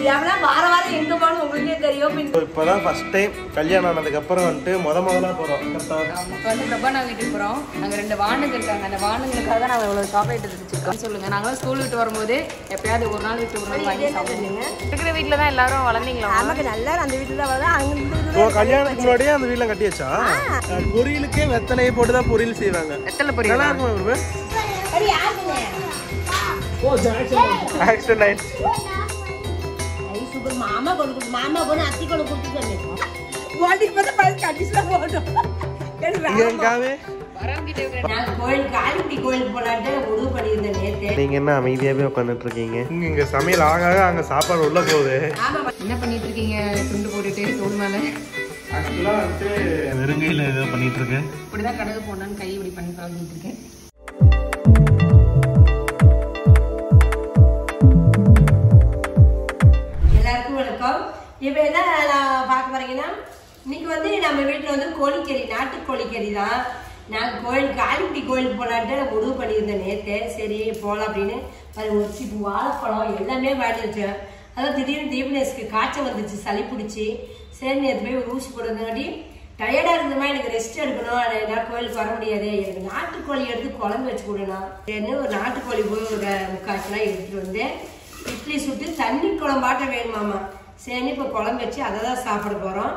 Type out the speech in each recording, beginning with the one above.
வார வாரம் எங்க போகணும் உங்களுக்கே தெரியும். இப்பதான் ஃபர்ஸ்ட் டைம் கல்யாணம் ஆனதுக்கு அப்புறம் வந்துட்டு முதலா போறோம். பிரபா வீட்டுக்கு போறோம். நாங்க 2 வாண்டுங்க இருக்காங்க. அந்த வாண்டுங்களுக்காக நாங்க இவ்வளவு சாக்லேட் வச்சிருக்கோம். சொல்லுங்க, நாங்களும் ஸ்கூல் விட்டு வரும்போது எப்பயாவது ஒரு நாள் விட்டு ஒரு நாள் வாங்கி சாப்பிடுவீங்க. இருக்கிற வீட்டுல தான் எல்லாரும் வளர்ந்தீங்களா? நமக்கு எல்லாரும் அந்த வீட்டுல தான் வளர்ந்து அங்க கல்யாணத்துக்கு முன்னாடியே அந்த வீட்டுல கட்டியாச்சா? பொரியலுக்கே வெத்தலையை போட்டுதான் பொரியல் செய்வாங்க. வெத்தலை பொரியல் நல்லா இருக்குமா? ஆக்சிடென்ட் மாமா கொண்டு மாமா போன அத்தி கொண்டு கொடுத்துட்டு ஓட்டிக்கு பார்த்தா பழம் கட்டிஸ்ல போட்டோம். நீங்க என்ன அமைதியாவே உட்காந்துட்டு இருக்கீங்க? இங்க சமையல் ஆக அங்க சாப்பாடு உள்ள போகுது. என்ன பண்ணிட்டு இருக்கீங்க? துண்டு போட்டுட்டு தோல் மேல ஆக்சுவலா வந்து வெறுங்கையில ஏதோ பண்ணிட்டு இருக்கேன். இப்படிதான் கடுகு போடணும்னு கை இப்படி பண்ணி பழகிட்டு இருக்கேன். எல்லாருக்கும் வணக்கம். இப்போ என்ன நான் பார்க்க போறீங்கன்னா, இன்னைக்கு வந்து நம்ம வீட்டில் வந்து கோழிக்கறி, நாட்டு கோழிக்கறி தான். நான் கோயிலுக்கு ஆலிக்குடி கோயிலுக்கு போகலான்ட்டு முடிவு பண்ணியிருந்தேன் நேற்று. சரி போகலாம் அப்படின்னு ஒரு சிப்பு வாழைப்பழம் எல்லாமே வாங்கி வச்சேன். அதான் திடீர்னு தீபனேஷ்க்கு காய்ச்சல் வந்துச்சு, சளி பிடிச்சி. சரி நேற்று போய் ஒரு ஊசி போடுறதுங்காட்டி டயர்டாக இருந்தமா எனக்கு ரெஸ்ட் எடுக்கணும், என்னால் கோயிலுக்கு வர முடியாது, எனக்கு நாட்டுக்கோழி எடுத்து குழம்பு வச்சு கொடுணும். சரின்னு ஒரு நாட்டுக்கோழி போய் ஒரு 3/4 கிலோ எடுத்துகிட்டு வந்து இட்லி சுட்டு தண்ணி குழம்பாட்ட வேணுமாமா. சரி இப்போ குழம்பு வச்சு அதை தான் சாப்பிட போகிறோம்.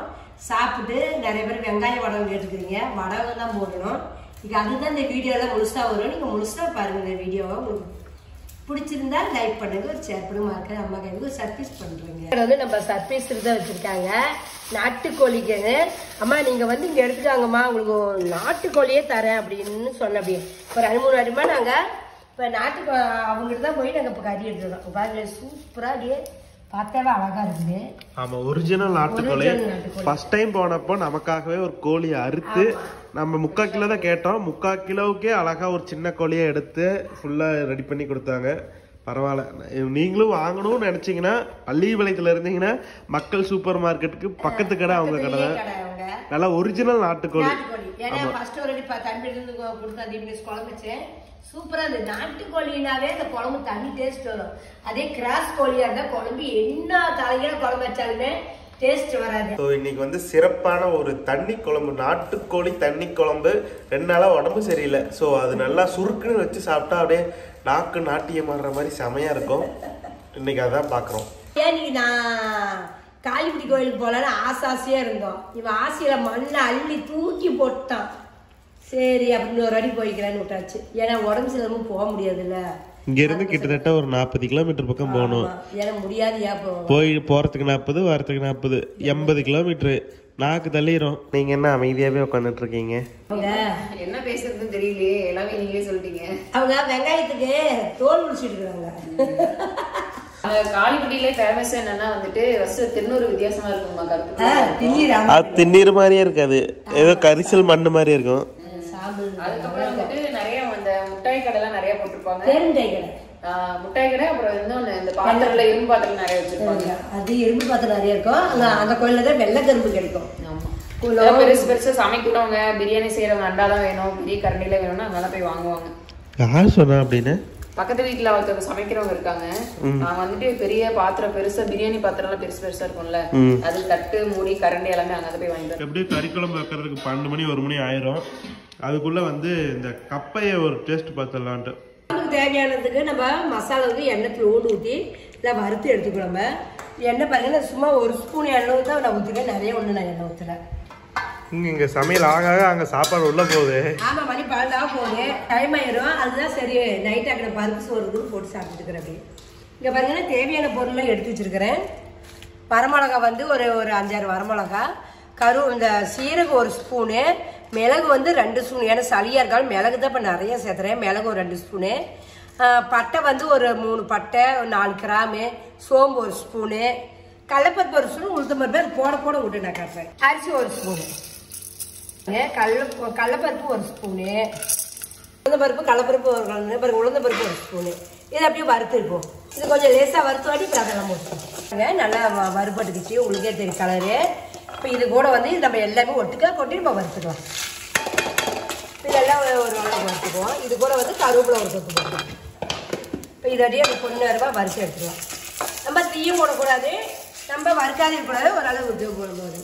சாப்பிட்டு நிறைய பேர் வெங்காய வடகம் கேட்டுக்கிறீங்க, வடகம் தான் போடணும். இப்போ அதுதான் இந்த வீடியோவில் முழுசாக வரும். நீங்கள் முழுசாக பாருங்கள் இந்த வீடியோவை. உங்களுக்கு பிடிச்சிருந்தா லைக் பண்ணுங்க, ஒரு ஷேர் பண்ணுங்க, மறக்காம அம்மா கைக்கு ஒரு சர்ப்ரைஸ் பண்ணுறீங்க. வந்து நம்ம சர்ப்ரைஸ் தான் வச்சுருக்காங்க நாட்டுக்கோழிக்கு. அம்மா நீங்கள் வந்து இங்கே எடுத்துக்காங்கம்மா, உங்களுக்கு நாட்டுக்கோழியே தரேன் அப்படின்னு சொன்ன. அப்படியே ஒரு 2-3 வாரமாக நாங்கள் இப்போ நாட்டுக்கு அவங்ககிட்ட தான் போய் நாங்கள் இப்போ கறி எடுத்துருக்கோம். பாருங்க சூப்பராக அப்படியே பார்த்தாவே அழகா இருக்குது. ஆமா, ஒரிஜினல் நாட்டுக்கோழி. ஃபர்ஸ்ட் டைம் போனப்போ நமக்காகவே ஒரு கோழியை அறுத்து நம்ம 3/4 கிலோ தான் கேட்டோம். 3/4 கிலோவுக்கே அழகா ஒரு சின்ன கோழியை எடுத்து ஃபுல்லா ரெடி பண்ணி கொடுத்தாங்க. பரவாயில்ல. நீங்களும் வாங்கணும்னு நினைச்சீங்கன்னா அள்ளிபாளையத்துல இருந்தீங்கன்னா மக்கள் சூப்பர் மார்க்கெட்டுக்கு பக்கத்து கடை அவங்க கடை தான். நல்லா ஒரிஜினல் நாட்டுக்கோழி. சூப்பரா இந்த நாட்டுக்கோழினாவே அந்த குழம்பு தண்ணி டேஸ்ட் வரும். அதே கிராஸ் கோழியா இருந்தா குழம்பு என்ன தலையில குழம்பு வச்சாலுமே டேஸ்ட் வராது. இன்னைக்கு வந்து சிறப்பான ஒரு தண்ணி குழம்பு, நாட்டுக்கோழி தண்ணி குழம்பு. 2 நாளா உடம்பு சரியில்லை. ஸோ அது நல்லா சுருக்குன்னு வச்சு சாப்பிட்டா அப்படியே நாக்கு நாட்டியம் ஆடுற மாதிரி செமையா இருக்கும். இன்னைக்கு அதான் பாக்குறோம். ஏன் நீ நான் காளிக்குடி கோயிலுக்கு போலான்னு ஆசாசியா இருந்தோம். இவன் ஆசையில மண்ணை அள்ளி தூக்கி போட்டான். சரி அப்படின்னு ஒரு அடி போய்க்கிறேன்னு விட்டாச்சு. ஏன்னா உடம்பு சிலமும் போக முடியாதுல்ல. இங்க இருந்து கிட்டத்தட்ட ஒரு 40 கிலோமீட்டர் பக்கம் போகணும். ஏன்னா முடியாது. போறதுக்கு 40, வரத்துக்கு 40, 80 கிலோமீட்டர். நாக்கு தள்ளிரும். நீங்க என்ன அமைதியாவே உட்காந்துட்டு இருக்கீங்க? என்ன பேசுறதுன்னு தெரியலையே, எல்லாமே நீங்களே சொல்லிட்டீங்க. அவங்க வெங்காயத்துக்கு தோல் முடிச்சுட்டு இருக்காங்க. காளிக்குடியிலே ஃபேமஸ் என்னன்னா வந்துட்டு திருநூறு வித்தியாசமா இருக்குமா? திண்ணீர் மாதிரியே இருக்காது, ஏதோ கரிசல் மண்ணு மாதிரி இருக்கும். அதுக்கப்புறம் வந்துட்டு நிறைய அந்த முட்டாய் கடை எல்லாம் நிறைய போட்டிருப்பாங்க. முட்டாய் கடை, அப்புறம் இன்னொன்னு இந்த பாத்திரத்துல இரும்பு பாத்திரம் நிறைய வச்சிருப்பாங்க. அது இரும்பு பாத்திரம் நிறைய இருக்கும். அந்த கோயில்ல தான் வெள்ளை கரும்பு கிடைக்கும். பெருசு பெருசா சமைக்கிறவங்க, பிரியாணி செய்யறவங்க அண்டாலாம் வேணும், பெரிய கரண்டில வேணும்னா அங்கெல்லாம் போய் வாங்குவாங்க. யார் சொன்னா அப்படின்னு? பக்கத்து வீட்டுல ஒருத்தவங்க சமைக்கிறவங்க இருக்காங்க. நான் வந்துட்டு பெரிய பாத்திரம், பெருசா பிரியாணி பாத்திரம் எல்லாம் பெருசு பெருசா இருக்கும்ல, அது தட்டு மூடி கரண்டி எல்லாமே அங்க போய் வாங்கிட்டு. எப்படியும் கறி குழம்பு வைக்கிறதுக்கு 12 மணி 1 மணி ஆயிரும். அதுக்குள்ள வந்து இந்த கப்பைய ஒரு டேஸ்ட் பார்த்துடலான்ட்டு. தேவையானதுக்கு நம்ம மசாலாவுக்கு எண்ணெய் தூள் ஊற்றி இதை வறுத்து எடுத்துக்கிறோம். எண்ணெய் பாருங்க, சும்மா 1 ஸ்பூன் எண்ணெய் தான் நான் ஊற்றுக்கேன், நிறைய ஒன்று நான் எண்ணெய் ஊற்றல. இங்க சமையல் ஆக அங்க சாப்பாடு உள்ள போகுது. ஆமா, மணி 12 போகுது, டைம் ஆயிரும். அதுதான் சரி நைட் ஆக்கிற பருப்பு சோறு போட்டு சாப்பிட்டுக்கிறேன். அப்படி இங்க பாருங்கன்னா தேவையான பொருள்லாம் எடுத்து வச்சிருக்கிறேன். வரமிளகா வந்து ஒரு 5-6 வரமிளகா, இந்த சீரகம் 1 ஸ்பூனு, மிளகு வந்து 2 ஸ்பூன். ஏன்னா சளியா இருக்காலும் மிளகு தான் இப்போ நிறைய சேர்த்துறேன். மிளகு ஒரு 2 ஸ்பூனு, பட்டை வந்து ஒரு 3 பட்டை, 4 கிராமு, சோம்பு 1 ஸ்பூனு, கடலைப்பருப்பு 1 ஸ்பூன், உளுத்தம்பருப்பு போட விட்டு நான் காட்டுறேன். அரிசி 1 ஸ்பூனு, கடலைப்பருப்பு 1 ஸ்பூனு, உளுந்தம்பருப்பு, கடலைப்பருப்பு உளுந்தம்பருப்பு 1 ஸ்பூனு. இது அப்படியே வறுத்துருப்போம். இது கொஞ்சம் லேசாக வறுத்து வாட்டி இப்போ அதெல்லாம் போட்டுருக்கோம். நல்லா வறுபட்டுக்குச்சு, உங்களுக்கே தெரியும் கலரு. இப்போ இது கூட வந்து நம்ம எல்லாமே ஒட்டுக்கா கொட்டி நம்ம வறுத்துக்கலாம். இதெல்லாம் ஒரு வறுத்துக்குவோம். இது கூட வந்து கருவேப்பிலை ஒரு கொத்து போட்டுக்கலாம். இப்போ இதடியே பொண்ணு வறுத்து எடுத்துக்கலாம். நம்ம தீயும் போடக்கூடாது, நம்ம வறுக்காது இருக்கக்கூடாது, ஓரளவு உப்பு போடும்போது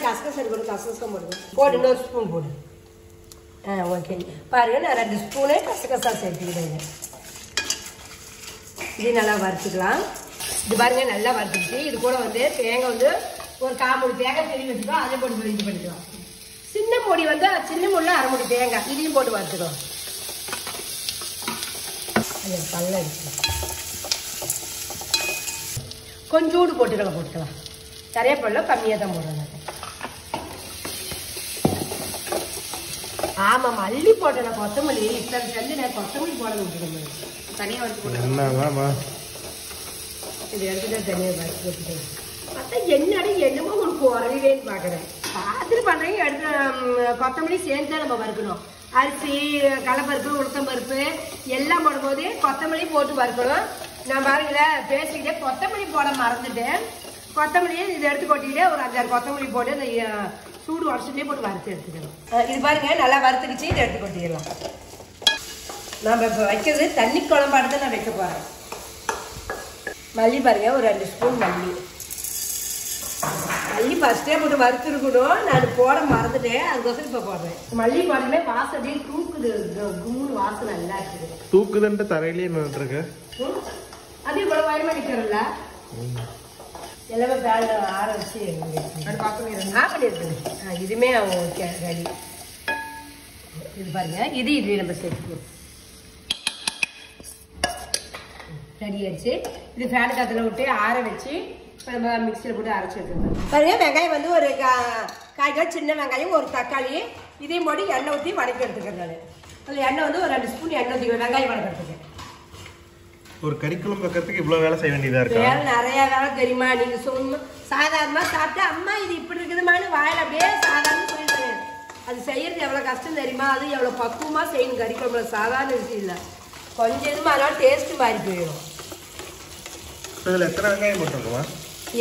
கசகசா இருக்கணும். கசகசம் போடுவோம், போடு இன்னொரு ஸ்பூன் போடு. ஓகே பாருங்க, நான் 2 ஸ்பூனு கசகசா சேர்த்துக்கிட்டேங்க. இது நல்லா வறுத்துக்கலாம். இது பாருங்க நல்லா வறுத்துக்கிட்டு இது கூட வந்து தேங்காய் வந்து ஒரு 1/4 மூடி தேங்காய் திரும்பி வச்சுக்கலாம். அதை போட்டு இது பண்ணிக்கலாம். சின்ன மூடி வந்து சின்ன மூடியில் 1/2 மூடி தேங்காய் இதையும் போட்டு வறுத்துக்கலாம். பல்ல அடிக்கலாம், கொஞ்சோடு போட்டுக்கலாம். நிறைய போடல, கம்மியாக தான் போடுறாங்க. ஆமா மல்லி போட்டேன், கொத்தமல்லி இத்தனை செஞ்சு நான் கொத்தமல்லி போட விட்டுருக்கேன். தனியாக வறுத்து போட்டேன். இது எடுத்துட்டு தனியாக வறுத்து போட்டுட்டேன். பார்த்தா என்னமோ ஒரு குறைவேன்னு பார்க்குறேன். பார்த்துட்டு பண்ணுறீங்க. எடுத்து கொத்தமல்லி சேர்ந்து தான் நம்ம வறுக்கணும். அரிசி, கடலைப்பருப்பு, உளுத்தம்பருப்பு எல்லாம் போடும்போது கொத்தமல்லி போட்டு வறுக்கணும். நான் பாருங்களேன் பேசிக்கிட்டே கொத்தமல்லி போட மறந்துட்டேன். கொத்தமல்லியை இதை எடுத்து கொட்டிக்கிட்டே ஒரு 5-6 கொத்தமல்லி போட்டு அந்த சூடு உடச்சுட்டே போட்டு வறுத்து எடுத்துக்கணும். இது பாருங்க நல்லா வறுத்துக்கிச்சு. இதை எடுத்து கொட்டிடலாம். நம்ம இப்போ வைக்கிறது தண்ணி குழம்பாடு தான் நான் வைக்க போகிறேன். மல்லி பாருங்க, ஒரு 2 ஸ்பூன் மல்லி ஃபர்ஸ்டே போட்டு வறுத்துருக்கணும். நான் போட மறந்துட்டேன், அதுக்கோசரம் இப்போ போடுறேன். மல்லி போடுமே வாசனை தூக்குது, கும்முன்னு வாசனை நல்லா இருக்குது. தூக்குதுன்ட்டு தரையிலேயே நின்றுருக்கு. அது இவ்வளோ வயமா நிற்கிறல்ல, எல்லாமே பேல ஆற வச்சு பண்ணியிருக்குது. இதுவுமே ஓகே ரெடி. இது பாருங்க, இது நம்ம சேர்த்துக்கணும். ரெடி ஆயிடுச்சு. இது ஃபேன் காத்துல விட்டு ஆற வச்சு நம்ம மிக்சியில் போட்டு அரைச்சி எடுத்துக்கலாம். பாருங்க, வெங்காயம் வந்து ஒரு 1/4 கிலோ சின்ன வெங்காயம், ஒரு தக்காளி இதையும் போட்டு எண்ணெய் ஊற்றி வதக்கி எடுத்துக்கிறேன். நான் அதில் எண்ணெய் வந்து ஒரு 2 ஸ்பூன் எண்ணெய் ஊற்றிக்கிறேன் வெங்காயம் வதக்கிறதுக்கு. ஒரு கறிக்குழம்பு வைக்கிறதுக்கு இவ்வளோ வேலை செய்ய வேண்டியதாக இருக்கு. வேலை நிறைய வேலை தெரியுமா? நீங்கள் சாதாரணமாக சாப்பிட்டு அம்மா இது இப்படி இருக்குதுமான்னு வாயில் அப்படியே சாதாரண சொல்லிடுறேன். அது செய்யறது எவ்வளோ கஷ்டம் தெரியுமா? அது எவ்வளோ பக்குவமாக செய்யணும். கறிக்குழம்புல சாதாரண விஷயம் இல்லை. கொஞ்சம் இதுமா அதனால டேஸ்ட்டு மாறி போயிடும். இதில் எத்தனை வெங்காயம் போட்டிருக்குமா?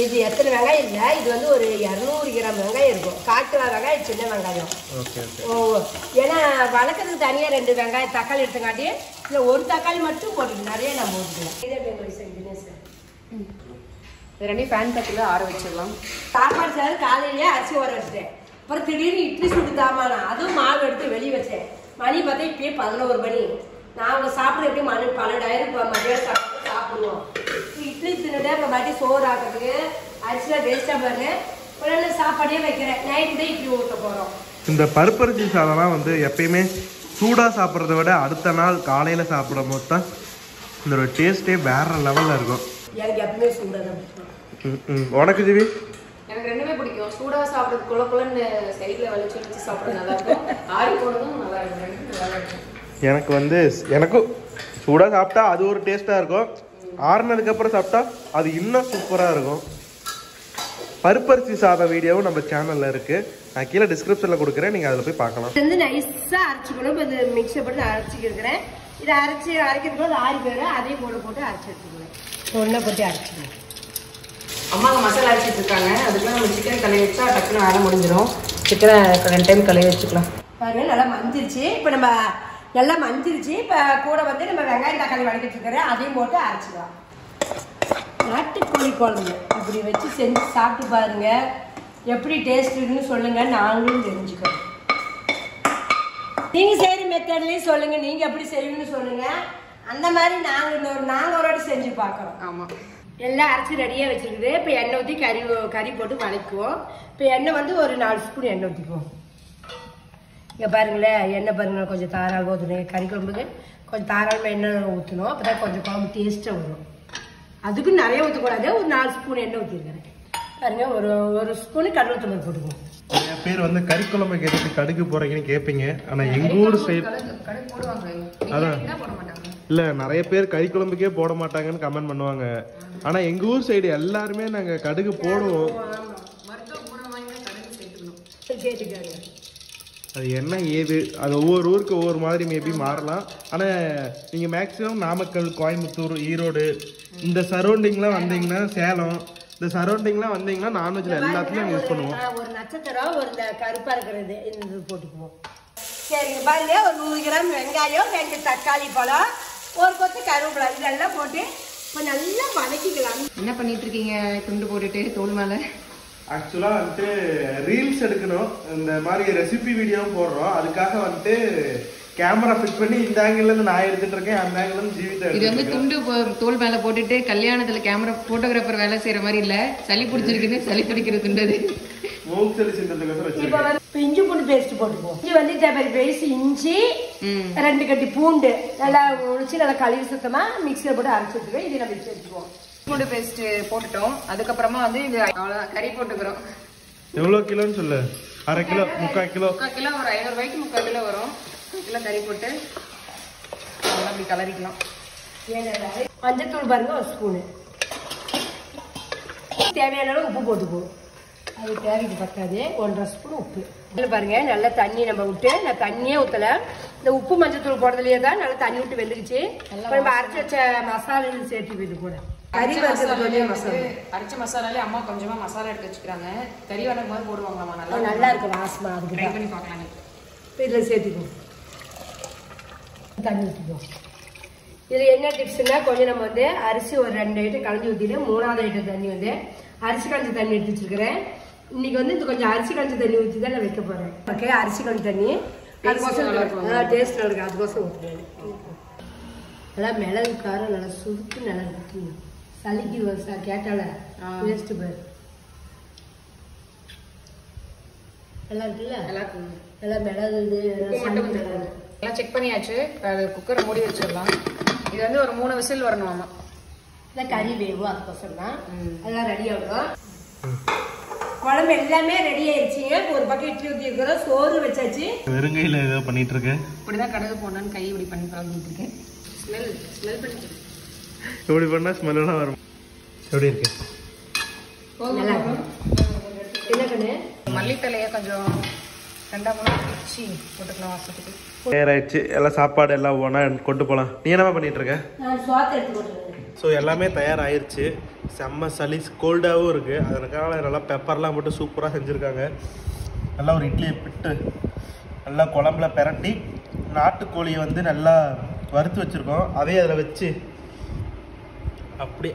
இது எத்தனை வெங்காயம் இல்லை, இது வந்து ஒரு 200 கிராம் வெங்காயம் இருக்கும். 1/4 கிலோ வெங்காயம், சின்ன வெங்காயம். ஏன்னா வளர்க்கறதுக்கு தனியாக 2 வெங்காயம் தக்காளி எடுத்தங்காட்டி இல்லை, ஒரு தக்காளி மட்டும் போட்டுக்கலாம். நிறைய நம்ம போட்டுக்கலாம். இது 2 ஃபேன் காத்துல ஆற வச்சிடலாம். சாப்பாடு சார் காலையிலேயே அரிசி ஊற வச்சுட்டேன். அப்புறம் திடீர்னு இட்லி சுட்டு தாமானா, அதுவும் மாவு எடுத்து வெளியே வச்சேன். மணி பார்த்தா இப்பயே 11 மணி. நாங்கள் சாப்பிட எப்படி மணி 12 மதியம் சாப்பிடுவோம். இட்லி தின்னுட்டு அப்புறம் மறுபடி சோறு ஆக்கிறதுக்கு அரிசிலாம் வேஸ்ட்டாக பாருங்க. உடனே சாப்பாடே வைக்கிறேன். நைட்டு தான் இட்லி ஊற்ற போகிறோம். இந்த பருப்பரிசி சாதம்லாம் வந்து எப்பயுமே சூடாக சாப்பிட்றத விட அடுத்த நாள் காலையில் சாப்பிடும் போது தான் இந்த டேஸ்ட்டே வேற லெவலில் இருக்கும். எனக்கு எப்பவுமே சூடாக தான் பிடிக்கும். உனக்கு ஜிவி? எனக்கு ரெண்டுமே பிடிக்கும். சூடாக சாப்பிட்றது குழக்குள்ளன்னு சைடில் வலிச்சு வச்சு சாப்பிட்றது நல்லா இருக்கும். ஆறி போனதும் நல்லா இருக்கும். நல்லா இருக்கும். எனக்கு வந்து எனக்கும் சூடாக சாப்பிட்டா அது ஒரு டேஸ்ட்டாக இருக்கும். ஆறுனதுக்கப்புறம் சாப்பிட்டா அது இன்னும் சூப்பராக இருக்கும். பருப்பரிசி சாதம் வீடியோவும் நம்ம சேனலில் இருக்குது. நான் கீழே டிஸ்கிரிப்ஷனில் கொடுக்குறேன், நீங்கள் அதில் போய் பார்க்கலாம். இது வந்து நைஸாக அரைச்சிக்கணும். இப்போ இந்த மிக்ஸை போட்டு நான் அரைச்சிக்கிறேன். இதை அரைக்கிறதுக்கு ஒரு 6 பேர் அதையும் போட்டு அரைச்சி எடுத்துக்கிறேன். ஒன்றை போட்டு அரைச்சிக்கணும். அம்மாங்க மசாலா அரைச்சிட்டு இருக்காங்க. அதுக்குள்ள நம்ம சிக்கன் கழுவி வச்சா டக்குன்னு வேலை முடிஞ்சிடும். சிக்கனை 2 டைம் கழுவி வச்சுக்கலாம். பாருங்க நல்லா மஞ்சிருச்சு. இப்போ நம்ம நல்லா மஞ்சிருச்சு. இப்போ கூட வந்து நம்ம வெங்காயம் தக்காளி வதக்கிட்டு இருக்கிறேன். அதையும் போட்டு அரைச்சிக்கலாம். நாட்டுக்கோழி குழம்பு இப்படி வச்சு செஞ்சு சாப்பிட்டு பாருங்க, எப்படி டேஸ்ட் இருக்குன்னு சொல்லுங்க, நாங்களும் தெரிஞ்சுக்கிறோம். நீங்க செய்யற மெத்தட்லயும் சொல்லுங்க, நீங்க எப்படி செய்வீங்கன்னு சொல்லுங்க. அந்த மாதிரி நாங்க ஒரு வாட்டி செஞ்சு பார்க்கறோம். ஆமா, எல்லாம் அரைச்சி ரெடியாக வச்சுருக்குது. இப்போ எண்ணெய் ஊற்றி கறி போட்டு வதக்குவோம். இப்போ எண்ணெய் வந்து ஒரு 4 ஸ்பூன் எண்ணெய் ஊற்றிக்குவோம். இங்கே பாருங்களேன், எண்ணெய் பாருங்களேன், கொஞ்சம் தாராளமாக ஊற்றணும். கறி குழம்புக்கு கொஞ்சம் தாராளமாக எண்ணெய் ஊற்றணும். அப்போ தான் கொஞ்சம் குழம்பு டேஸ்ட்டாக வரும். அதுக்கு நிறைய ஊற்றக்கூடாது. ஒரு 4 ஸ்பூன் எண்ணெய் ஊற்றிருக்கிறேன். பாருங்க, ஒரு ஸ்பூனு கடலைத்தூள் போட்டுக்குவோம். நிறைய பேர் வந்து கறி குழம்பு கேட்டு கடுகு போடுறீங்கன்னு கேட்பீங்க. ஆனால் எங்கள் ஊர் சைடு அதான் இல்லை, நிறைய பேர் கறி குழம்புக்கே போட மாட்டாங்கன்னு கமெண்ட் பண்ணுவாங்க. ஆனால் எங்கள் ஊர் சைடு எல்லாருமே நாங்கள் கடுகு போடுவோம். அது என்ன ஏது அது ஒவ்வொரு ஊருக்கு ஒவ்வொரு மாதிரி மேபி மாறலாம். ஆனால் நீங்கள் மேக்ஸிமம் நாமக்கல், கோயம்புத்தூர், ஈரோடு இந்த சரௌண்டிங்லாம் வந்தீங்கன்னா, சேலம் இந்த சரௌண்டிங்லாம் வந்தீங்கன்னா நான்வெஜ்ல எல்லாத்துலயும் யூஸ் பண்ணுவோம். ஒரு நட்சத்திரம், ஒரு கருப்பா இருக்கிறது இந்த போட்டுக்குவோம். சரிங்க, பாருங்க, ஒரு 100 கிராம் வெங்காயம், 2 தக்காளி பழம், ஒரு கொத்து கருவேப்பிலை இதெல்லாம் போட்டு இப்போ நல்லா வதக்கிக்கலாம். என்ன பண்ணிட்டு இருக்கீங்க துண்டு போட்டுட்டு தோல் மேல? ஆக்சுவலா வந்துட்டு ரீல்ஸ் எடுக்கணும், இந்த மாதிரி ரெசிபி வீடியோவும் போடுறோம். அதுக்காக வந்துட்டு கேமரா ஃபிட் பண்ணி இந்த ஆங்கிள் இருந்து நான் எடுத்துட்டு இருக்கேன், அந்த ஆங்கிள் இருந்து ஜீவிதா. இது வந்து துண்டு தோல் மேல போட்டுட்டு கல்யாணத்துல கேமரா போட்டோகிராஃபர் வேலை செய்யற மாதிரி இல்ல, சளி பிடிச்சிருக்குன்னு சளி பிடிக்கிற துண்டு அது. இப்போ இஞ்சி பூண்டு பேஸ்ட் போட்டுக்குவோம். இஞ்சி வந்து தேவையான பேஸ்ட், இஞ்சி 2 கட்டி பூண்டு நல்லா உழிச்சு நல்லா கழுவி சுத்தமா மிக்சியில போட்டு அரைச்சி வச்சுக்கோம். இது நம்ம மிக்சி வச்சுக்குவோம். பூண்டு பேஸ்ட் போட்டுட்டோம். அதுக்கப்புறமா வந்து இது அவ்வளவுதான் கறி போட்டுக்கிறோம். எவ்வளவு கிலோன்னு சொல்லு? 1/2 கிலோ 3/4 கிலோ. 3/4 கிலோ ஒரு 500 ரூபாய்க்கு 3/4 கிலோ வரும். கிலோ கறி போட்டு நல்லா அப்படி கலரிக்கலாம். மஞ்சத்தூள் பாருங்க 1 ஸ்பூனு, தேவையான அளவு உப்பு போட்டுக்குவோம். அது தேவைக்கு பத்தாது 1.5 ஸ்பூன் உப்பு. இதில் பாருங்க நல்லா தண்ணி நம்ம விட்டு, நான் தண்ணியே ஊற்றல, இந்த உப்பு மஞ்சத்தூள் போடுறதுலேயே தான் நல்லா தண்ணி விட்டு வெந்துக்குச்சு. நம்ம அரைச்சி வச்ச மசாலாவும் சேர்த்து போயிட்டு கூட கறி வறுக்கிறதுலேயே மசாலா அரைச்ச மசாலாலே அம்மா கொஞ்சமா மசாலா எடுத்து வச்சுக்கிறாங்க. கறி வணக்கும் போது போடுவாங்களாமா, நல்லா இருக்கும் வாசமா. அதுக்கு ட்ரை பண்ணி பார்க்கலாம். இப்போ இதில் சேர்த்துக்குவோம், தண்ணி ஊற்றிக்குவோம். இதில் என்ன டிப்ஸ்னா, கொஞ்சம் நம்ம வந்து அரிசி ஒரு 2 ஐட்டம் கலந்து ஊற்றிட்டு 3வது ஐட்டம் தண்ணி வந்து அரிசி கஞ்சி தண்ணி எடுத்து வச்சிருக்கிறேன். இன்னைக்கு வந்து இது கொஞ்சம் அரிசி கஞ்சி தண்ணி ஊற்றி தான் நான் வைக்க போறேன். ஓகே, அரிசி கஞ்சி தண்ணி அதுக்கோசம் டேஸ்ட் நல்லா இருக்கு, அதுக்கோசம் ஊற்றுறேன். நல்லா மிளகு காரம் நல்லா சுருட்டு நல்லா இருக்கு. சளிக்கு கேட்டால டேஸ்ட் பாரு நல்லா இருக்குல்ல? நல்லா இருக்கு. நல்லா மிளகு எல்லாம் செக் பண்ணியாச்சு. குக்கரை மூடி வச்சிடலாம். இது வந்து ஒரு 3 விசில் வரணுமாமா. கறி வேவும், அதுக்கோசரம் தான் எல்லாம் ரெடி ஆகும். குழம்பு எல்லாமே ரெடி ஆயிடுச்சுங்க. ஒரு பக்கம் இட்லி ஊற்றி இருக்கிறோம், சோறு வச்சாச்சு. வெறுங்கையில ஏதோ பண்ணிட்டு இருக்கேன். இப்படிதான் கடுகு போடணும்னு கை இப்படி பண்ணி பழகிட்டு இருக்கேன். ஸ்மெல் பண்ணிட்டு இப்படி பண்ணா ஸ்மெல் எல்லாம் வரும். எப்படி இருக்கு? நல்லா இருக்கும். என்ன கண்ணு? மல்லித்தலையை கொஞ்சம் 2 பிச்சு போட்டுக்கலாம் வாசத்துக்கு. நேராயிடுச்சு, எல்லாம் சாப்பாடு எல்லாம் ஒன்றா கொண்டு போகலாம். நீ என்னமா பண்ணிட்டு இருக்க? நான் சோத்தை எடுத்து போட்டுருக்கேன். ஸோ எல்லாமே தயாராகிருச்சு. செம்ம சளி கோல்டாகவும் இருக்குது. அதனால நல்லா பெப்பர்லாம் போட்டு சூப்பராக செஞ்சுருக்காங்க. நல்லா ஒரு இட்லியை பிட்டு நல்லா குழம்புல பிரட்டி நாட்டுக்கோழியை வந்து நல்லா வறுத்து வச்சுருக்கோம். அதையே அதில் வச்சு அப்படியே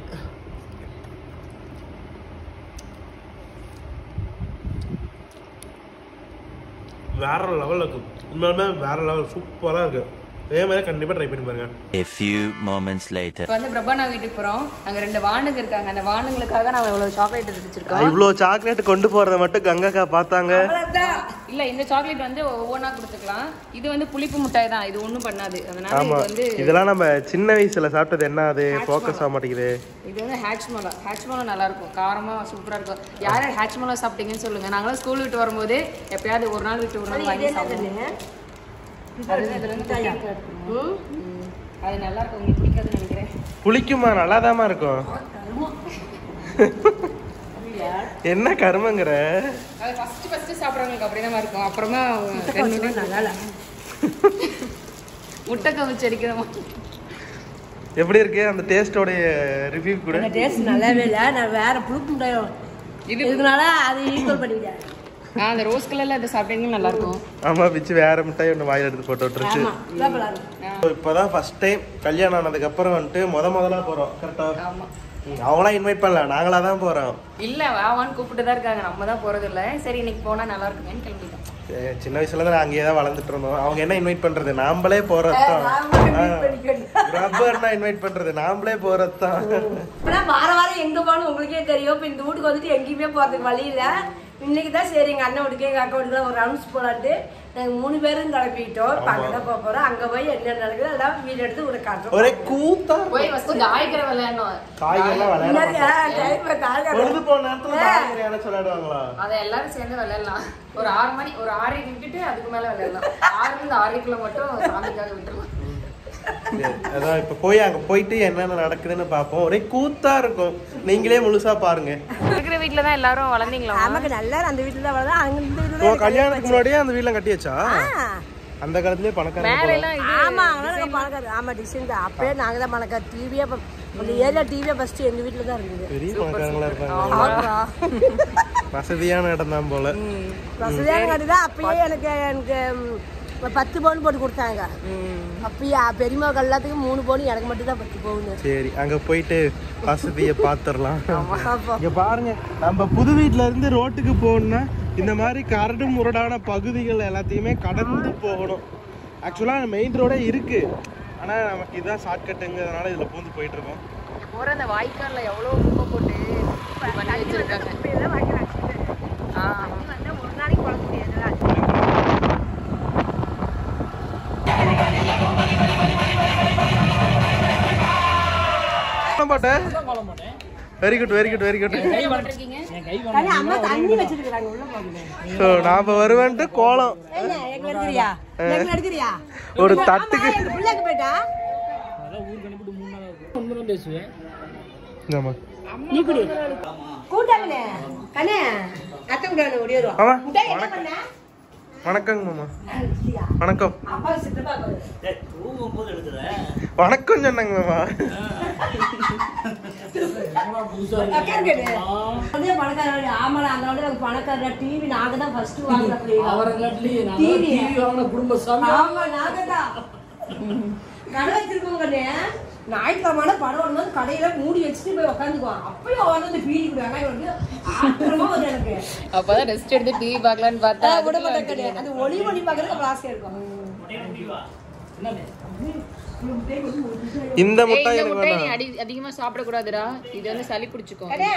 வேற லெவலில் இருக்கும். உண்மையுமே வேற லெவல் சூப்பராக இருக்குது. அதே மாதிரி கண்டிப்பாக ட்ரை பண்ணி பாருங்க. A few moments later. இப்போ வந்து பிரபானா வீட்டுக்கு போகிறோம். அங்கே 2 வாண்டுங்க இருக்காங்க. அந்த வாண்டுங்களுக்காக நான் இவ்வளோ சாக்லேட் எடுத்து வச்சிருக்கோம். இவ்வளோ சாக்லேட் கொண்டு போகிறத மட்டும் கங்காக்கா பார்த்தாங்க. இல்லை, இந்த சாக்லேட் வந்து ஒவ்வொன்றா கொடுத்துக்கலாம். இது வந்து புளிப்பு மிட்டாய் தான், இது ஒன்றும் பண்ணாது. அதனால இது வந்து இதெல்லாம் நம்ம சின்ன வயசுல சாப்பிட்டது என்ன, அது ஃபோக்கஸ் ஆக மாட்டேங்குது. இது வந்து ஹேட்ச்மோலா நல்லா இருக்கும், காரமா சூப்பரா இருக்கும். யார் ஹேட்ச்மோலா சாப்பிட்டீங்கன்னு சொல்லுங்க. நாங்களும் ஸ்கூல் விட்டு வரும்போது எப்பயாவது ஒரு நாள் விட்டு ஒரு நாள் வாங்கி சாப்பிடுவோம். அது நல்லா இருக்கும். உங்களுக்கு பிடிக்காதுன்னு நினைக்கிறேன். புளிக்குமா? நல்லாதாமா இருக்கும். என்ன கருமங்கிற? அது ஃபர்ஸ்ட் சாப்பிட்றவங்களுக்கு அப்படிதான் இருக்கும். அப்புறமா நல்லா முட்டை கவிச்சு அடிக்கிறோமா? எப்படி இருக்கு அந்த டேஸ்டோட ரிவ்யூ கூட? அந்த டேஸ்ட் நல்லாவே இல்லை. நான் வேற புளிப்பு முட்டாயும் இதுக்குனால அது ஈக்குவல் பண்ணிட்டேன். அந்த ரோஸ் கலர்ல அதை சாப்பிட்டீங்கன்னா நல்லா இருக்கும். ஆமா, பிச்சு வேற மிட்டாய் ஒன்று வாயில் எடுத்து போட்டு விட்டுருச்சு. இப்போதான் ஃபர்ஸ்ட் டைம் கல்யாணம் ஆனதுக்கு அப்புறம் வந்துட்டு முதலா போறோம். கரெக்டா? ஆமா. அவங்களாம் இன்வைட் பண்ணல, நாங்களா தான் போறோம். இல்ல, வாவான்னு கூப்பிட்டு தான் இருக்காங்க, நம்ம தான் போறது இல்ல. சரி, இன்னைக்கு போனா நல்லா இருக்குமேன்னு கிளம்பிட்டோம். சின்ன வயசுல இருந்து நான் அங்கேயே தான் வளர்ந்துட்டு இருந்தோம். அவங்க என்ன இன்வைட் பண்றது, நாமளே போறதுதான். ரப்பர்னா இன்வைட் பண்றது, நாமளே போறதுதான். வார வாரம் எங்க போகணும் உங்களுக்கே தெரியும். இப்ப இந்த வீட்டுக்கு வந்துட்டு எங்கேயுமே போறதுக்கு வழி இல்ல. இன்னைக்கு தான் சரி எங்க அண்ணன் வீட்டுக்கு எங்க அக்கா வீட்டுக்கு ஒரு ரவுண்ட்ஸ் போலான்ட்டு நாங்க 3 பேரும் கிளப்பிட்டோம். அங்கதான் போக போறோம். அங்க போய் என்ன நடக்குது அதான் வீடு எடுத்து ஒரு காட்டுறோம். ஒரே கூத்தா போய் ஃபர்ஸ்ட் காய்கற விளையாடணும். காய்கறலாம் விளையாடுவாங்களா? அதை எல்லாரும் சேர்ந்து விளையாடலாம். ஒரு 6 மணி, ஒரு 6:30 விட்டுட்டு அதுக்கு மேல விளையாடலாம். 6 6:30 மட்டும் சாமிக்காக விட்டுருலாம். அதான் இப்ப போய் அங்க போயிட்டு என்னென்ன நடக்குதுன்னு பாப்போம். ஒரே கூத்தா இருக்கும். நீங்களே முழுசா பாருங்க. இருக்கிற வீட்டுல தான் எல்லாரும் வளர்ந்தீங்களா? நமக்கு நல்லா அந்த வீட்டுல தான் வளர்ந்தா. அங்க இந்த வீட்டுல கல்யாணத்துக்கு முன்னாடியே அந்த வீட்டுல கட்டியாச்சா? அந்த காலத்திலேயே பணக்காரங்க. ஆமா, பணக்காரங்க. ஆமா, டிசைன் தான். அப்பயே நாங்க தான் பணக்கார. டிவியே அந்த ஏரியா டிவியே ஃபர்ஸ்ட் எங்க வீட்டுல தான் இருந்தது. பெரிய பணக்காரங்களா இருப்பாங்க. வசதியான இடம் தான் போல. வசதியான இடம் தான். அப்பயே எனக்கு 10 பவுன் போட்டு கொடுத்தாங்க. அப்பயா பெரியம்மாவுக்கு எல்லாத்துக்கும் 3 பவுன், எனக்கு மட்டும் தான் 10 பவுன். சரி அங்க போயிட்டு வசதியை பாத்துரலாம். இங்க பாருங்க, நம்ம புது வீட்டுல இருந்து ரோட்டுக்கு போகணும்னா இந்த மாதிரி கரடு முரடான பகுதிகள் எல்லாத்தையுமே கடந்து போகணும். ஆக்சுவலா மெயின் ரோடே இருக்கு, ஆனா நமக்கு இதுதான் ஷார்ட்கட்டுங்கிறதுனால இதுல பூந்து போயிட்டு இருக்கோம். போற அந்த வாய்க்கால்ல எவ்வளவு குப்பை போட்டு பண்ணி வச்சிருக்காங்க. ஒரு நாளைக்கு குழந்தை முடியாது. Very good very good very good. அம்மா தண்ணி வச்சிருக்காங்க உள்ள போகுது. சோ நாம வருவேன்ட்டு கோலம் எங்க எடுக்கறியா? எங்க எடுக்கறியா? ஒரு தட்டுக்கு உள்ளக்கு போய்டா. அத ஊர் கணிப்பிட்டு 3 நாளா இருக்கு. ஒண்ணும் பேசுவேன். ஆமா. நீ குடி. கூட்டாங்கனே. கண்ணே. அத்தை கூடானே ஓடிறோம். ஆமா. என்ன பண்ண? வணக்கம் மாமா. வணக்கம். அப்பா சித்தப்பா பாரு. டேய் தூங்கும் போது எடுத்துற. வணக்கம் சொன்னாங்க மாமா. அதே பணக்காரங்க ஆமாடா, அதோட பணக்காரங்க டிவி நாங்க தான் ஃபர்ஸ்ட் வாங்குறோம். அவரங்கட்லி டிவி வாங்குன குடும்ப சாமி. ஆமா நாங்க தான். கடை வச்சிருக்கோங்க கண்ணே. ஞாயிற்றுக்கிழமை படம் வரும்போது கடையில மூடி வச்சுட்டு போய் உட்காந்துக்குவான். அப்பயும் வந்து பீடி குடுவாங்க. ஆத்திரமா வரும் எனக்கு. அப்பதான் ரெஸ்ட் எடுத்து டிவி பார்க்கலான்னு பார்த்தா விட மாட்டேன் கிடையாது. அது ஒளி பாக்குறதுக்கு அவ்வளவு ஆசையா இருக்கும். இந்த முட்டாய் எனக்கு முட்டை நீ வேணாம். அதிகமா சாப்பிட கூடாதுடா, இது வந்து சளி பிடிச்சுக்கும். கண்ணே,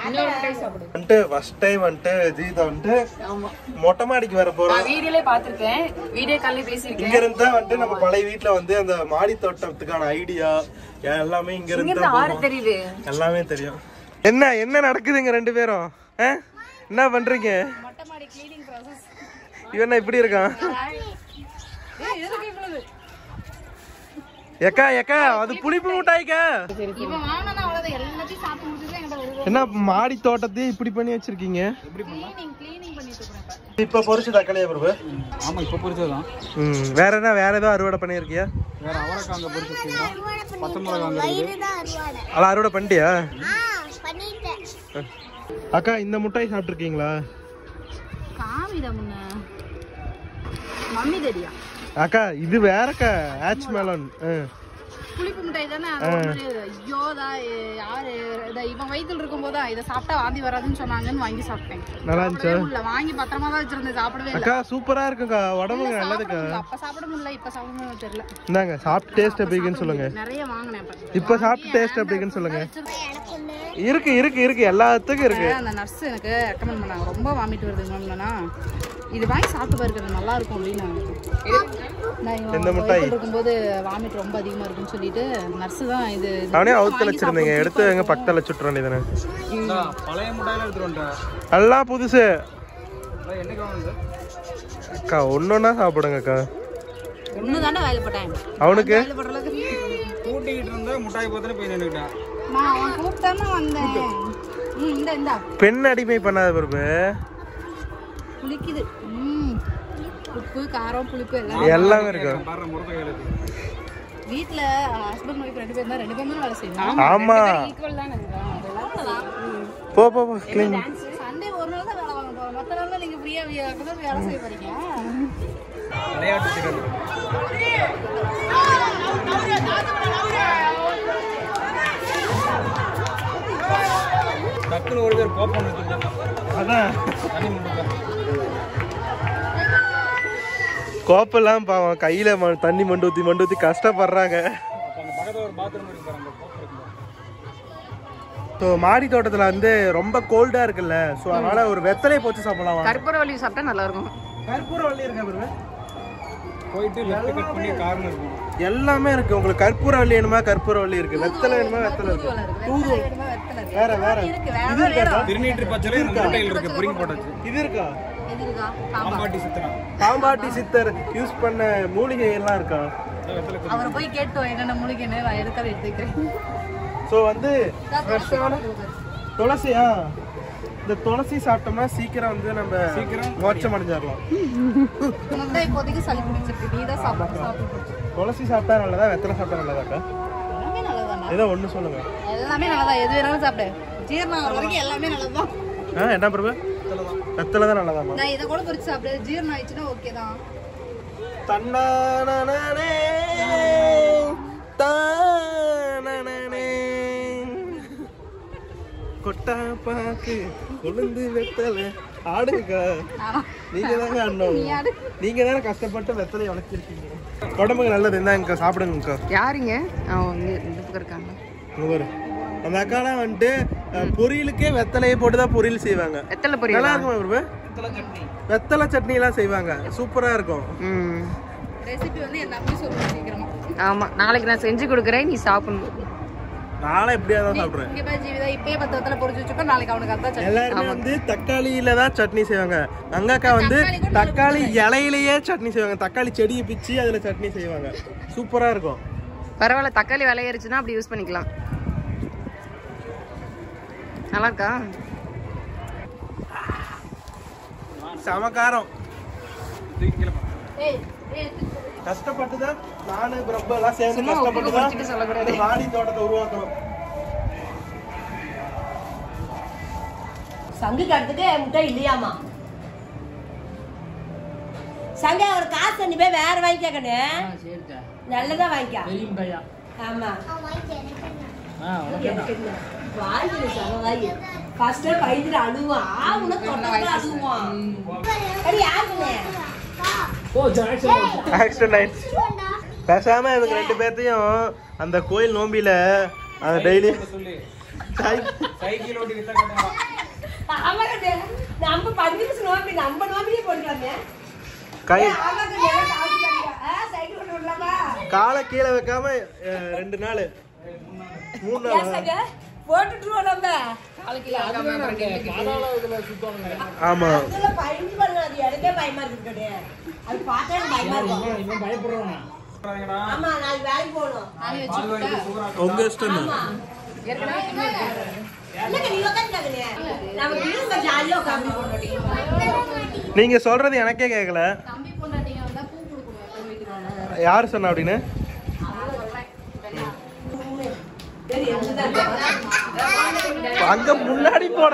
இன்னொரு முட்டை சாப்பிடு. வந்துட்டு ஃபர்ஸ்ட் டைம் வந்துட்டு ஜீதா வந்துட்டு மொட்டை மாடிக்கு வர போறோம். நான் வீடியோல பாத்துர்க்கேன், வீடியோ கால்ல பேசிருக்கேன். இங்க இருந்தா வந்துட்டு நம்ம பழைய வீட்ல வந்து அந்த மாடி தோட்டத்துக்கான ஐடியா எல்லாமே இங்க இருந்து ஆறு தெரியுது. எல்லாமே தெரியும். என்ன என்ன நடக்குதுங்க ரெண்டு பேரும்? என்ன பண்றீங்க? மொட்டை மாடி க்ளீனிங் process. இவன் இப்படி இருக்கான். ஏக்கா ஏக்கா அது புளிப்பு முட்டாய்க்கா. இவன் வாங்குனா அவ்வளவுதான், எல்லாத்தையும் சாப்பிட்டு முடிச்சிட்டு என்கிட்ட வருது. என்ன மாடி தோட்டத்தையும் இப்படி பண்ணி வச்சிருக்கீங்க? க்ளீனிங் பண்ணிட்டு இருக்கேன். இப்ப பொரிச்சு தக்காளியா பிரபு? ஆமா இப்ப பொரிச்சதுதான். வேற என்ன வேற ஏதோ அறுவடை பண்ணிருக்கியா? வேற அவரைக்காய் அங்க பொரிச்சு வச்சிருக்கோம். பச்சை மிளகாய் அங்க இருக்கு. அல அறுவடை பண்ணிட்டியா? பண்ணிட்டேன். அக்கா இந்த முட்டாய் சாப்பிட்டுருக்கீங்களா? காமிடா முன்ன மம்மி தெரியா? அக்கா இது வேறக்கா ஆச் மெலன். புளிப்பு மிட்டாய் தானே. ஐயோ யாரு இவன் வயித்துல இருக்கும் போதா இதை சாப்பிட்டா வாந்தி வராதுன்னு சொன்னாங்கன்னு வாங்கி சாப்பிட்டேன். நல்லா இருந்துச்சா? வாங்கி பத்திரமா தான் வச்சிருந்தேன், சாப்பிடவே இல்லை. அக்கா சூப்பரா இருக்குக்கா, உடம்புக்கு நல்லதுக்கா. அப்ப சாப்பிட முடியல, இப்ப சாப்பிட முடியல தெரியல. இந்தாங்க சாப்பிட்டு டேஸ்ட் எப்படி இருக்குன்னு சொல்லுங்க. நிறைய வாங்கினேன் இப்ப சாப்பிட்டு டேஸ்ட் எப்படி இருக்குன்னு சொல்லுங்க. இருக்கு இருக்கு இருக்கு எல்லாத்துக்கும் இருக்கு. அந்த நர்ஸ் எனக்கு ரெக்கமெண்ட் பண்ணாங்க, ரொம்ப வாமிட் வருது மேம்னா இது வாங்கி சாப்பிட்டு பாருங்க நல்லா இருக்கும் அப்படின்னு. இந்த முட்டாய் இருக்கும்போது வாமிட் ரொம்ப அதிகமா இருக்குன்னு சொல்லிட்டு நர்ஸ் தான் இது அவனே அவுத்து வச்சிருந்தீங்க, எடுத்து எங்க பக்கத்துல சுட்டுற வேண்டியதானே. பழைய முட்டாயில எடுத்துட்டு வந்துட்டேன். எல்லாம் புதுசு. என்னைக்கு வாங்குது அக்கா ஒன்னொன்னா சாப்பிடுங்க அக்கா. ஒண்ணு தானே வாயில போட்டேன். அவனுக்கு கூட்டிக்கிட்டு இருந்த முட்டாய் பார்த்தா போய் நின்னுட்டேன். அவன் கூப்பிட்டாம வந்தேன். இந்த பெண் அடிமை பண்ணாத பொறுப்பு. புளிக்குது. உப்பு காரம் புளிப்பு எல்லாமே இருக்கு. பாரு முருகை எழுது. வீட்ல ஹஸ்பண்ட் ஒய்ஃப் ரெண்டு பேரும் வேலை செய்யணும். ஆமா ஈக்குவல் தானே. போ போ போ க்ளீன். சண்டே ஒரு நாள் தான் வேலை வாங்க போறோம், மத்த நாள்ல நீங்க ஃப்ரீயா வேலை செய்ய போறீங்க. விளையாட்டு திறன். டக்குனு ஒரு பேர் கோப்பம் எடுத்துட்டு அதான் தண்ணி முண்டுதான். கோப்பெல்லாம் பாவம் கையில தண்ணி மண்டு ஊத்தி கஷ்டப்படுறாங்க. அந்த பக்கத்துல ஒரு பாத்ரூம் இருக்கு பாருங்க, கோப்பம் இருக்கு. ஸோ மாடி தோட்டத்துல வந்து ரொம்ப கோல்டா இருக்குல்ல, ஸோ அதனால ஒரு வெத்தலையை போச்சு சாப்பிடலாம். கற்பூரவள்ளி சாப்பிட்டா நல்லா இருக்கும். கற்பூரவள்ளி இருக்கா பாருங்க, போயிட்டு லெஃப்ட் கட் பண்ணி கார்னர் இருக்கும். எல்லாமே இருக்கு. உங்களுக்கு கற்பூரவள்ளி வேணுமா கற்பூரவள்ளி இருக்கு, வெத்தலை வேணுமா வெத்தலை இருக்கு, தூது வேற வேற இது இருக்கா? திருநீற்று பச்சை இந்த முட்டையில் இருக்கு, புரிங்க போட்டாச்சு. இது இருக்கா? பாம்பாட்டி சித்திரம். பாம்பாட்டி சித்தர் யூஸ் பண்ண மூலிகை எல்லாம் இருக்கா? அவரை போய் கேட்டோம் என்னென்ன மூலிகைன்னு, நான் எதுக்காக எடுத்துக்கிறேன். ஸோ வந்து துளசியா, இந்த துளசி சாப்பிட்டோம்னா சீக்கிரம் வந்து நம்ம மோட்சம் அடைஞ்சிடலாம். இப்போதைக்கு சளி பிடிச்சிருக்கு, நீ தான் சாப்பிட்டு துளசி சாப்பிட்டா நல்லதா வெத்தலை சாப்பிட்டா நல்லதாக்கா? எல்லாமே நல்லதாண்ணா. ஏதோ ஒண்ணு சொல்லுங்க. எல்லாமே நல்லதா, எது வேணாலும் சாப்பிடு, ஜீரணம் ஆகிற வரைக்கும் எல்லாமே நல்லதுதான். என்ன பிரபு? வெத்தலை தான் நல்லதாமா? நான் இதை கூட பொரிச்சு சாப்பிடு, ஜீரணம் ஆயிடுச்சுன்னா ஓகே தான். தன்னானே தானே கொட்டா பாக்கு கொழுந்து வெத்தலை ஆடுங்கக்கா. நீங்க தாங்க ஆடணும். நீங்க தானே கஷ்டப்பட்டு வெத்தலை வளர்த்திருக்கீங்க. உடம்புக்கு நல்லது. இருந்தாங்க சாப்பிடுங்கக்கா. யாருங்க? இந்த பக்கம் இருக்காங்க. அந்த அக்காலாம் வந்துட்டு பொரியலுக்கே வெத்தலையை போட்டுதான் பொரியல் செய்வாங்க. வெத்தலை பொரியல் நல்லா இருக்கும். வெத்தலை சட்னி எல்லாம் செய்வாங்க. சூப்பரா இருக்கும். ரெசிபி வந்து எல்லாமே சொல்லுங்க சீக்கிரமா. ஆமா, நாளைக்கு நான் செஞ்சு கொடுக்குறேன், நீ சாப்பிடணும். நாளை எப்படியா தான் சாப்பிடுறேன். இங்க பாரு ஜீவிதா, இப்பயே 10 வெத்தலை பொரிச்சு வச்சுக்கோ, நாளைக்கு அவனுக்கு அதான் சட்னி. எல்லாருமே வந்து தக்காளியில தான் சட்னி செய்வாங்க. அங்காக்கா வந்து தக்காளி இலையிலேயே சட்னி செய்வாங்க. தக்காளி செடியை பிச்சு அதுல சட்னி செய்வாங்க. சூப்பரா இருக்கும். பரவாயில்ல, தக்காளி விலையேறிச்சுன்னா அப்படி யூஸ் பண்ணிக்கலாம். நல்லா இருக்கா? சமக்காரம். கஷ்டப்பட்டுதான் நானு ரொம்ப எல்லாம் சேர்ந்து கஷ்டப்பட்டுதான் வாடி தோட்டத்தை உருவாக்கணும். சங்கு கட்டுறதுக்கு முட்டை இல்லையாமா? சங்க ஒரு காசு தண்ணி போய் வேற வாங்கிக்கணு. நல்லதா வாங்கிக்க. ஆமா வாங்கி சரவாயி ஃபர்ஸ்ட் பைதுல அழுவான். ஆவுன தொட்டல அழுவான். அடி யாருனே ஆக்சிடென்ட் ஆயிடுச்சு. பேசாம இவங்க 2 பேர்த்தையும் அந்த கோயில் நோம்பியில அந்த டெய்லி சைக்கிள் ஓட்டி வித்தா கட்டலாம். ஆமாங்க, நம்ம 10 நிமிஷம் நோம்பி நம்ம நோம்பியே போடுறாங்க. கை சைக்கிள் ஓட்ட விடலாமா? காலை கீழே வைக்காம 2 நாள் 3 நாள் போட்டுட்டுருவோம் நம்ம. ஆமா பயந்து பாருங்க, அது எனக்கே பயமா இருக்கு. அது பார்த்தா பயமா இருக்கும். பயப்படுறோம். ஆமா, நாளைக்கு வேலைக்கு போகணும். உங்க இஷ்டம் தான். நீங்க சொல்றது எனக்கே கேட்கல. யாரு சொன்ன அப்படின்னு? அங்க முன்னாடி போட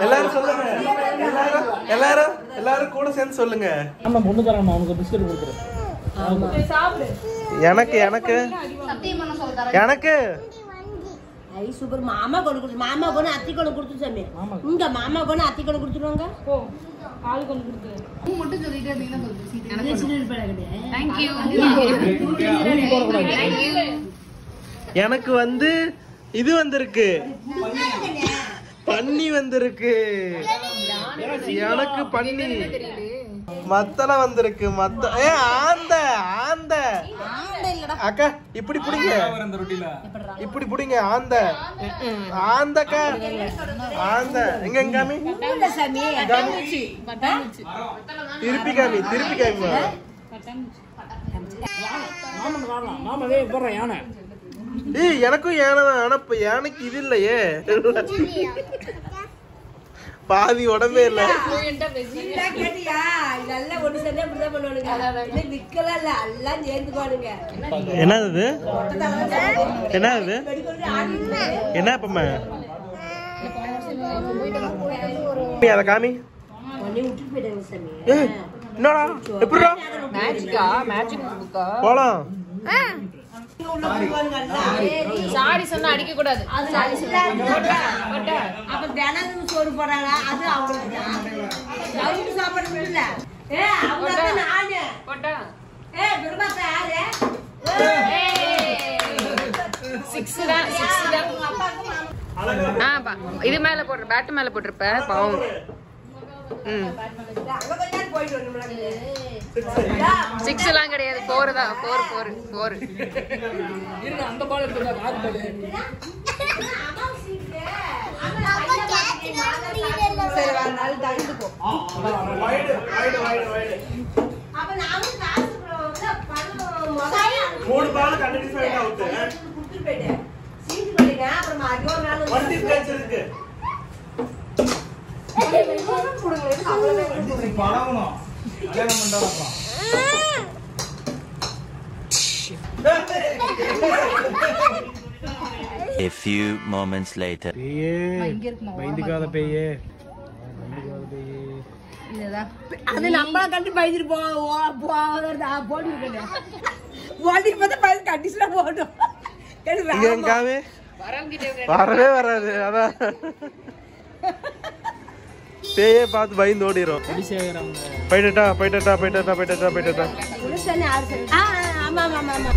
எல்லாரும் சொல்லுங்க. எல்லாரும் கூட சேர்ந்து சொல்லுங்க. எனக்கு எனக்கு எனக்கு சூப்பர். மாமா கொண்டு கொடுத்து, மாமா கொண்டு அத்தி கொண்டு கொடுத்து சாமி. இங்க மாமா கொண்டு அத்தி கொண்டு கொடுத்துருவாங்க. எனக்கு வந்து இது வந்திருக்கு, பன்னி வந்திருக்கு. எனக்கு பன்னி மத்தல வந்திருக்கு. ஆந்த ஆந்த அக்கா இப்படி புடிங்க, இப்படி புடிங்க. ஆந்த ஆந்தக்கா ஆந்த எங்க காமி, திருப்பி காமி, திருப்பி காமி. ஏய் எனக்கும் யானை தான். ஆனா இப்ப யானைக்கு இது இல்லையே, பாதி உடம்பே இல்ல. கேட்டியா? இதெல்லாம் ஒண்ணு சேர்ந்தே இப்படிதான் பண்ணுவானுங்க. விக்கலாம் இல்ல, எல்லாம் சேர்ந்துக்குவானுங்க. என்னது என்னது என்ன இப்ப அத காமி. என்னடா எப்படிடா போலாம்? சாரி சொன்னா அடிக்க கூடாது. அப்ப தினம் சோறு போறாங்க, அது அவங்களுக்கு சாப்பாடு இல்ல. இது மேல போடுற பேட்டு மேல போட்டிருப்ப பாவம். சிக்ஸ் எல்லாம் கிடையாது, 4 தான். 4 அந்த பால் எடுத்து A few moments later. பேயே பயந்துக்காத பேயே அது நம்ம கண்டு பயந்துட்டு போட்டு பார்த்தா பயந்து கண்டிஷனா போட்டோம் இங்க எங்காவே வரவே வராது அதான் பேயே பார்த்து பயந்து ஓடிரும் போயிட்டா போயிட்டா போயிட்டா போயிட்டா போயிட்டா ஆமா ஆமா ஆமா